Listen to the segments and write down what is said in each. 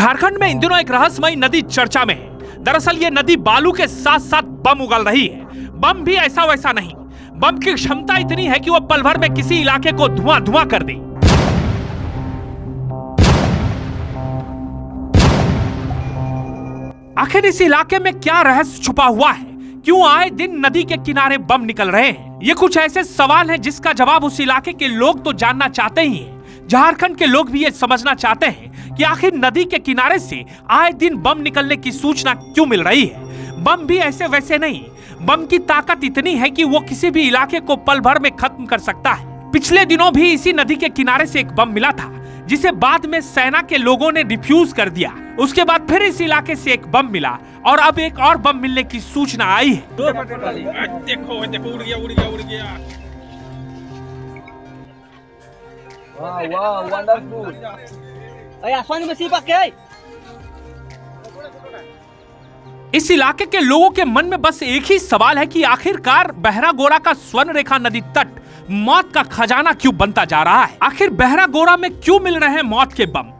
झारखंड में इन दिनों एक रहस्यमयी नदी चर्चा में है। दरअसल ये नदी बालू के साथ साथ बम उगल रही है। बम भी ऐसा वैसा नहीं, बम की क्षमता इतनी है कि वो पल भर में किसी इलाके को धुआं धुआं कर दे। आखिर इस इलाके में क्या रहस्य छुपा हुआ है? क्यों आए दिन नदी के किनारे बम निकल रहे हैं? ये कुछ ऐसे सवाल हैं जिसका जवाब उस इलाके के लोग तो जानना चाहते ही हैं। झारखंड के लोग भी ये समझना चाहते हैं कि आखिर नदी के किनारे से आए दिन बम निकलने की सूचना क्यों मिल रही है। बम भी ऐसे वैसे नहीं, बम की ताकत इतनी है कि वो किसी भी इलाके को पल भर में खत्म कर सकता है। पिछले दिनों भी इसी नदी के किनारे से एक बम मिला था, जिसे बाद में सेना के लोगों ने डिफ्यूज कर दिया। उसके बाद फिर इस इलाके से एक बम मिला और अब एक और बम मिलने की सूचना आई है। देखो उड़ गया। वाह वंडरफुल। अरे आसमान में सिपक के इस इलाके के लोगों के मन में बस एक ही सवाल है कि आखिरकार बहरागोड़ा का स्वर्ण रेखा नदी तट मौत का खजाना क्यों बनता जा रहा है। आखिर बहरागोड़ा में क्यों मिल रहे हैं मौत के बम?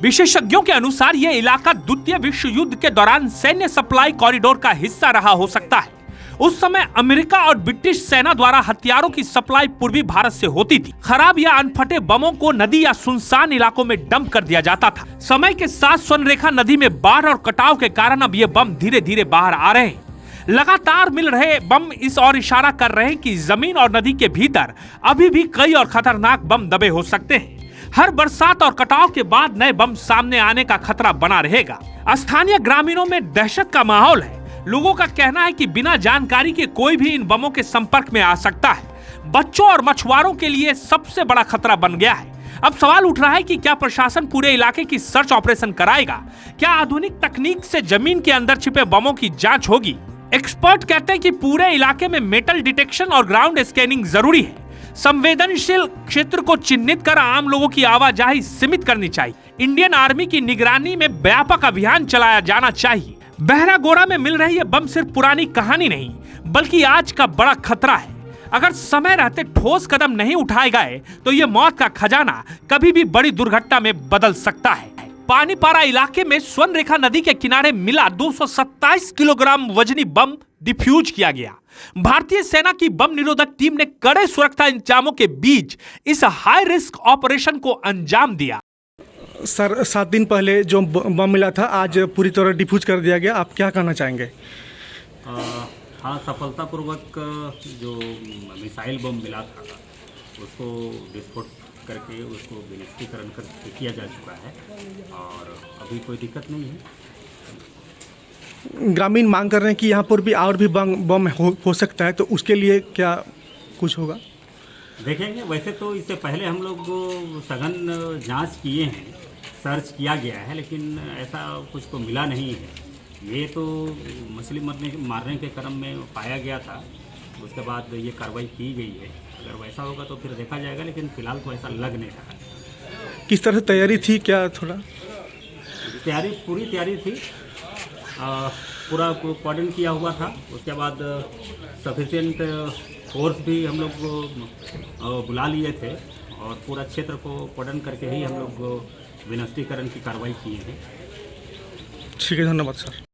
विशेषज्ञों के अनुसार यह इलाका द्वितीय विश्व युद्ध के दौरान सैन्य सप्लाई कॉरिडोर का हिस्सा रहा हो सकता है। उस समय अमेरिका और ब्रिटिश सेना द्वारा हथियारों की सप्लाई पूर्वी भारत से होती थी। खराब या अनफटे बमों को नदी या सुनसान इलाकों में डंप कर दिया जाता था। समय के साथ स्वर्ण रेखा नदी में बाढ़ और कटाव के कारण अब ये बम धीरे धीरे बाहर आ रहे हैं। लगातार मिल रहे बम इस और इशारा कर रहे हैं कि जमीन और नदी के भीतर अभी भी कई और खतरनाक बम दबे हो सकते हैं। हर बरसात और कटाव के बाद नए बम सामने आने का खतरा बना रहेगा। स्थानीय ग्रामीणों में दहशत का माहौल है। लोगों का कहना है कि बिना जानकारी के कोई भी इन बमों के संपर्क में आ सकता है। बच्चों और मछुआरों के लिए सबसे बड़ा खतरा बन गया है। अब सवाल उठ रहा है कि क्या प्रशासन पूरे इलाके की सर्च ऑपरेशन कराएगा? क्या आधुनिक तकनीक से जमीन के अंदर छिपे बमों की जांच होगी? एक्सपर्ट कहते हैं कि पूरे इलाके में मेटल डिटेक्शन और ग्राउंड स्कैनिंग जरूरी है। संवेदनशील क्षेत्र को चिन्हित कर आम लोगों की आवाजाही सीमित करनी चाहिए। इंडियन आर्मी की निगरानी में व्यापक अभियान चलाया जाना चाहिए। बहरागोड़ा में मिल रही ये बम सिर्फ पुरानी कहानी नहीं, बल्कि आज का बड़ा खतरा है। अगर समय रहते ठोस कदम नहीं उठाए गए तो ये मौत का खजाना कभी भी बड़ी दुर्घटना में बदल सकता है। पानीपारा इलाके में स्वर्ण रेखा नदी के किनारे मिला 227 किलोग्राम वजनी बम डिफ्यूज किया गया। भारतीय सेना की बम निरोधक टीम ने कड़े सुरक्षा इंतजामों के बीच इस हाई रिस्क ऑपरेशन को अंजाम दिया। सर 7 दिन पहले जो बम मिला था आज पूरी तरह डिफ्यूज कर दिया गया, आप क्या कहना चाहेंगे? हाँ, सफलतापूर्वक जो मिसाइल बम मिला था उसको विस्फोट करके उसको विनिष्टीकरण कर किया जा चुका है और अभी कोई दिक्कत नहीं है। ग्रामीण मांग कर रहे हैं कि यहाँ पर भी और भी बम हो सकता है, तो उसके लिए क्या कुछ होगा? देखेंगे। वैसे तो इससे पहले हम लोग सघन जांच किए हैं, सर्च किया गया है, लेकिन ऐसा कुछ तो मिला नहीं है। ये तो मछली मारने के क्रम में पाया गया था, उसके बाद ये कार्रवाई की गई है। अगर वैसा होगा तो फिर देखा जाएगा, लेकिन फिलहाल तो ऐसा लग नहीं रहा है। किस तरह तैयारी थी, क्या थोड़ा पूरी तैयारी थी, पूरा कोऑर्डिनेट किया हुआ था। उसके बाद सफिशिएंट फोर्स भी हम लोग बुला लिए थे और पूरा क्षेत्र को कोऑर्डिनेट करके ही हम लोग विनिष्टीकरण की कार्रवाई किए हैं। ठीक है, धन्यवाद सर।